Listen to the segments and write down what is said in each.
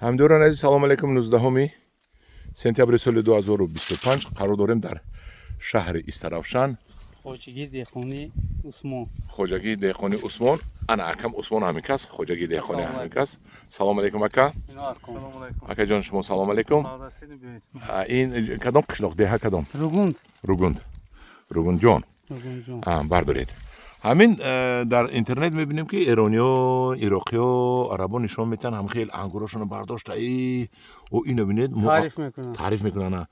ҳамдӯрон азиз, салому алайкум. 19 сентябри соли 2025 қарор дорем дар шаҳри Истаравшан, Хоҷагӣ Деҳқони Усмон. Хоҷагӣ Деҳқони Усмон. Ана акам Усмон ҳамин кас, Хоҷагӣ Деҳқони ҳамин кас. Салому алайкум ака. Акаҷон шумо салому алайкум. Ин кадом қишлоқ деҳа кадом? Ругунд. Ругунҷон. Бардоред. ҳамин дар интернет мебинем ки эрониё, ироқиё, арабо нишон метан ҳам хел ангурошона бардошта о ино бинед таъриф мекунанд.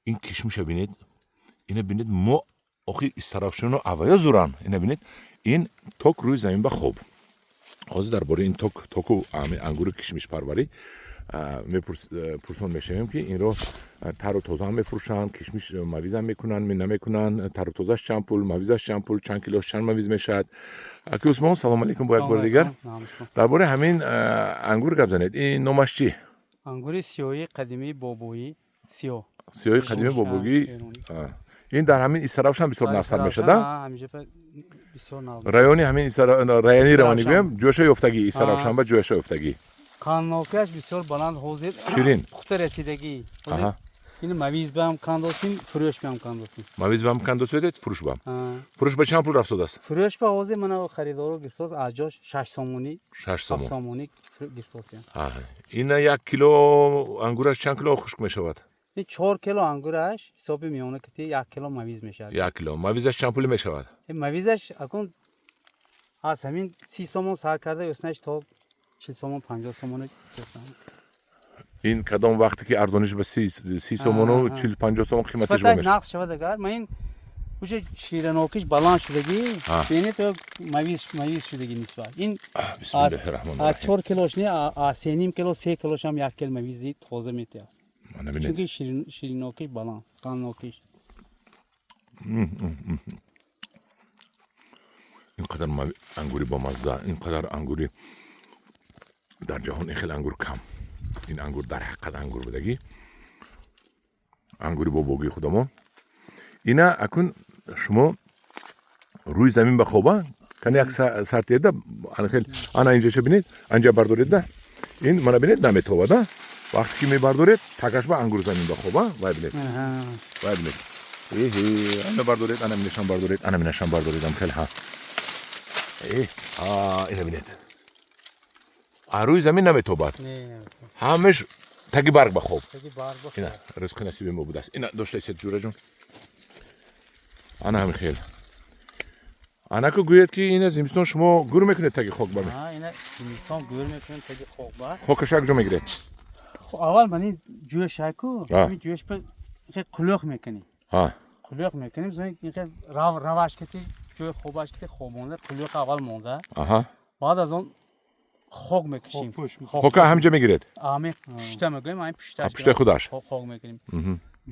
Ин кишмиша бинед. Ина бинед мо охир Истаравшано авая зуран. Ина бинед ин ток рӯи замин ба хоб. ҳозир дар бораи ин току ангури кишмиш парварӣ пурсон мешавем ки инро тару тоза мефурӯшанд, кишмиш мавизам мекунанд, намекунанд, тару тозаш чанд пул, мавизаш чанд пул, чанд килош чанд мавиз мешавад. Аки Усмон, салому алайкум бо як бори дигар. Дар бораи ҳамин ангур гап занед. Ин номаш чӣ? Ангури сиёҳи қадимии бобоӣ. Сиёҳи қадимии бобоӣ. ин дар ҳамин Истаравшан бисёр навсар мешавад. райони ҳамин райони раванӣ гӯям, ҷӯша ёфтагӣ Истаравшан ба ҷӯша ёфтагӣ. Қаннокаш бисёр баланд ҳозир ширин пухта расидагӣ. Ин мавиз бам кандосим, фурӯш бам кандосим. Мавиз бам кандосидед, фурӯш бам. Фурӯш ба чанд пул рафтодааст? Фурӯш ба ҳозир мана харидоро гирфтост аз ҷош 6 сомонӣ. 6 сомон. 7 сомонӣ гирфтост. Ин 1 кило ангураш чанд кило хушк мешавад? ин 4 кило ангураш ҳисоби миёна ки 1 кило мавиз мешавад. 1 кило. Мавизаш чанд пули мешавад? ин мавизаш акун аз ҳамин 30 сомон сар карда ёснаш то 40 сомон 50 сомон. ин кадом вақте ки арзониш ба 30 сомону 40-50 сомон қиматиш ба мешавад. нақш шавад агар ма ин уже ширанокиш баланд шудагӣ, бинед то мавиз шудагӣ нисбат. ин аз 4 килош не аз 3.5 кило 3 килош ҳам 1 кил мавизи тоза метавад. Чунки ширинокиш баланд, қаннокиш. инқадар ангури бомазза, инқадар ангури дар ҷаҳон ин хел ангур кам. ин ангур дар ҳақиқат ангур будагӣ. ангури бобогии худамон. ина акун шумо рӯи замин ба хоба кани як сартиеда ана инҷаша бинед, анҷа бардоредда. ин мана бинед наметовада. вақте ки мебардоред такаш ба ангур замин ба хоба. вай бинед. Вай бинед. ана бардоред, ана минашам бардоред, ана минашам бардоредам хел ҳа. ина бинед. рӯи замин наметобад. ҳамеш таги барг ба хоб. ина ризқи насиби мо будааст. ина дошта истед ҷураҷон. ана ҳамин хел. ана ку гӯед ки ина зимистон шумо гӯр мекунед таги хок ба ина зимистон гӯр мекунем таги хок ба. хокаш як ҷо мегиред. аввал мани ҷӯшаку ин ҷӯш ба қулӯқ мекунем. қулӯқ мекунем зои ин раваш кати ҷои хобаш кати хобонда қулӯқ аввал монда. баъд аз он хок мекушем. хока ҳамҷа мегиред. ҳаме пушта мегӯем, ҳамин пуштаи худаш хок мекунем.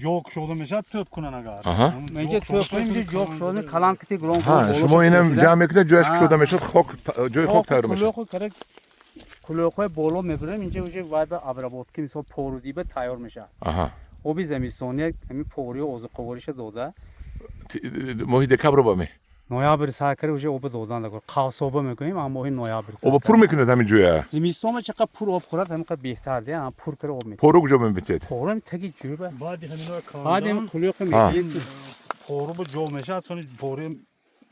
ҷо кушода мешавад тӯб кунан агар. меҷа тӯб кунем ҷо кушода калан кати гулон. шумо инам ҷамъ мекунед, ҷояш кушода мешавад, хок ҷои хок тайёр мешавад. қулӯқҳои боло мебурем, инҷа уже вайда обработки мисол порудиба тайёр мешавад. оби замистония ҳамин порию озуқовориша дода моҳи декабр ба ме ноябр сар карда уже оба додан дагор қавсоба мекунем ам моҳи ноябр. оба пур мекунед ҳамин ҷоя. зимистон чақа пур об хӯрад ҳаминқадр беҳтар де, ам пур кара об метавад. пору куҷо мебитед? пору таги ҷӯба. баъди ҳаминои баъди ҳам қулӯқи мекунем. пору ба ҷо мешавад, сони пори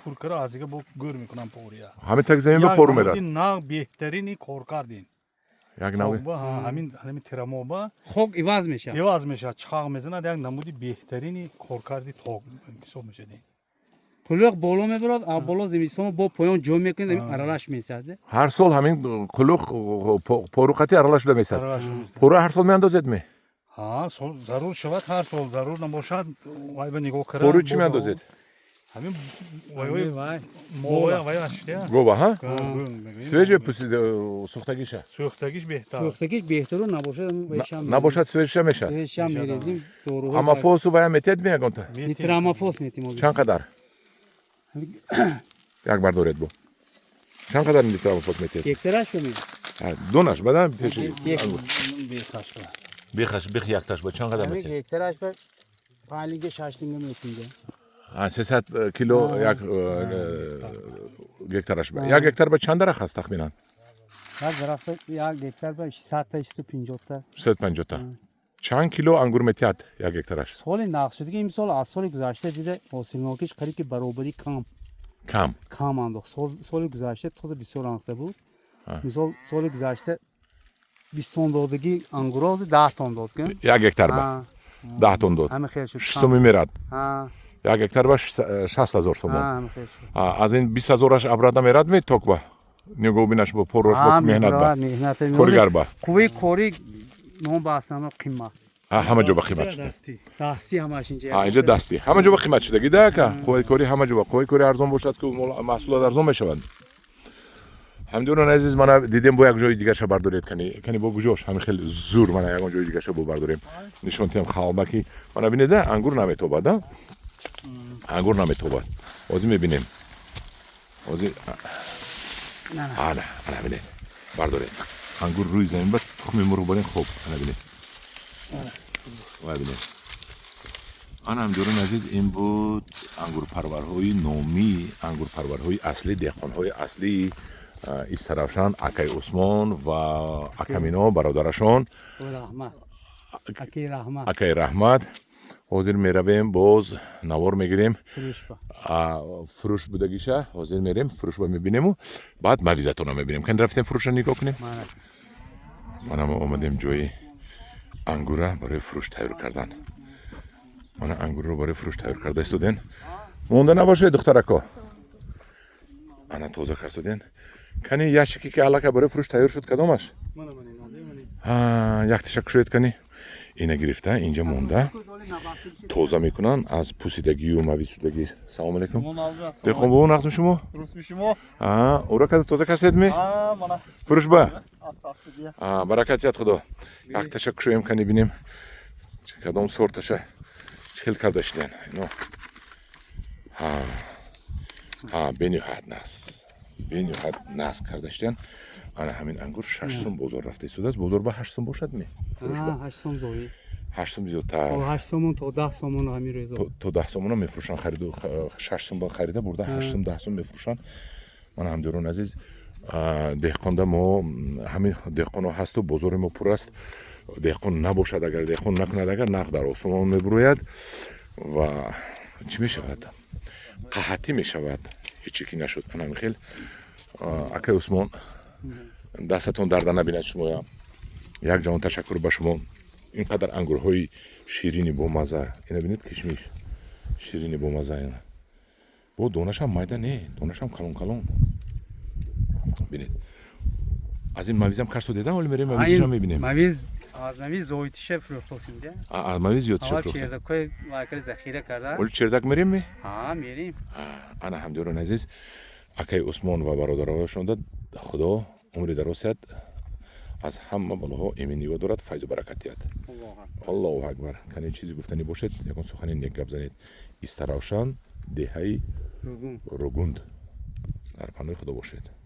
пур кара азига бо гӯр мекунам пория. ҳамин таги замин ба пору мерад. нав беҳтарини коркардин. як навъи ҳамин тирамоба хок иваз мешавад. иваз мешавад, чағ мезанад, як намуди беҳтарини коркарди тог ҳисоб мешавад. қулӯқ боло мебарад, а боло зимистон бо поён ҷо мекунем, аралаш месад. ҳар сол ҳамин қулӯқ пору қати арала шуда месад. пору ҳар сол меандозед ме? зарур шавад, ҳар сол зарур набошад. вай ба нигоҳ кара. пору чӣ меандозед? ҳамин гова ҳа? свежа сӯхтагиша? сӯхтагиш беҳтар. сӯхтагиш беҳтару набошад свежа мешад. свежа мерезим доруҳо. амафосу вая метед ме ягонта? нитрамафос метем. чанд қадар? як бардоред бо. чанд қадар нитрамафос метед? яктараш бо. донаш бадан пеши. бехаш бех якташ ба чанд қадар метед? яктараш ба 5-6 метем. 300 кило як гектараш ба. як гектар ба чанд дарах аст тахминан? هر درخت یک گکتر به 100 تا 150 تا 150 تا چند کیلو انگور میتیاد یک هکتارش سال نقص شده که این سال از سال گذشته دیده حاصل نوکیش قریب که برابری کم انداخت. سال گذشته تازه بسیار انگخته بود. مثال سال گذشته 20 تن دادگی انگورا 10 تن داد کن یک هکتار با 10 تن داد همه خیر شد. سومی میراد ها یک هکتار با 60000 سوم همه خیر شد. از این 20000 ابرادا میراد می توک با نگو بینش با پروش با مهنت با کارگر با قوی کاری نام باسنامه قیمت همه جو با قیمت شده دستی همش اینجا اینجا دستی همه جو با قیمت شده گیده که قوی کاری همه جو با قوی کاری ارزان باشد که محصولات ارزان بشوند همدون عزیز من دیدم با یک جای دیگه شو بردارید کنی با بجوش همین خیلی زور من یک جای دیگه شو برداریم نشون تیم خالبکی من ببینید انگور نمیتوباد انگور نمیتوباد بازی میبینیم بازی نه ببینید بردارید انگور روی زمین با تخم مرغ برین خوب ببینید ببینید آن همدون عزیز این بود انگور پرورهای نومی انگور پرورهای اصلی دهقانهای اصلی استرافشان اکای عثمان و اکامینا برادرشان اکای رحمت حاضر میرویم باز نوار میگیریم فروش بودگیشه حاضر میریم فروش با میبینیم و بعد مویزتون رو میبینیم کن رفتیم فروش رو نگاه کنیم من هم اومدیم جوی انگور برای فروش تیار کردن من انگور رو برای فروش تیار کرده استودین مونده نباشه دخترکا انا توزه کردین کنی یشکی که علاقه برای فروش تیار شد کدامش یک تشک شد کنی اینه گرفته اینجا مونده توزه میکنن از پوسیدگی و مویز شدگی سلام علیکم دخون با اون نقصم شما او را که توزه کرد می فروش با برکت خدا یک تشک شویم کنی بینیم کدام سورتشه چهل کردشتین بینی حد ناس کردشتن انا همین انگور 6 سوم بازار رفته سود است بازار با 8 سوم باشد می 8 سوم زوی 8 سوم زیادتر 8 سوم تا 10 سوم همین روزا تو 10 سوم میفروشن خرید 6 سوم با خریده برده 8 سوم 10 سوم میفروشن من هم درون عزیز دهقان ما همین دهقان هست و بازار ما پر است دهقان نباشد اگر دهقان نکند اگر نقد در آسمان میبروید و چی میشود قحطی میشود هیچی که نشد انا میخیل اکای عثمان دستتون درد نبیند شما یک جان تشکر به شما اینقدر انگورهای شیرینی با مزه اینا ببینید کشمیش شیرینی با مزه اینا با دونش هم مایده نه دونش هم کلون ببینید از این مویزم کارسو دیدم ولی میریم مویزش هم میبینیم از مویز زویتشه فروختیم ده از مویز زیاد فروختیم چردکای واکر ذخیره کرده ولی چردک میریم می میریم انا همدوران عزیز اکای عثمان و برادرانشون داد خدا عمری دراز کرد از همه بالاها ایمنی و دارد فیض و برکت یاد الله اکبر کنی چیزی گفتنی باشد یکون سخنی نیک گپ زنید استراوشان دهی روگوند در پناه خدا باشد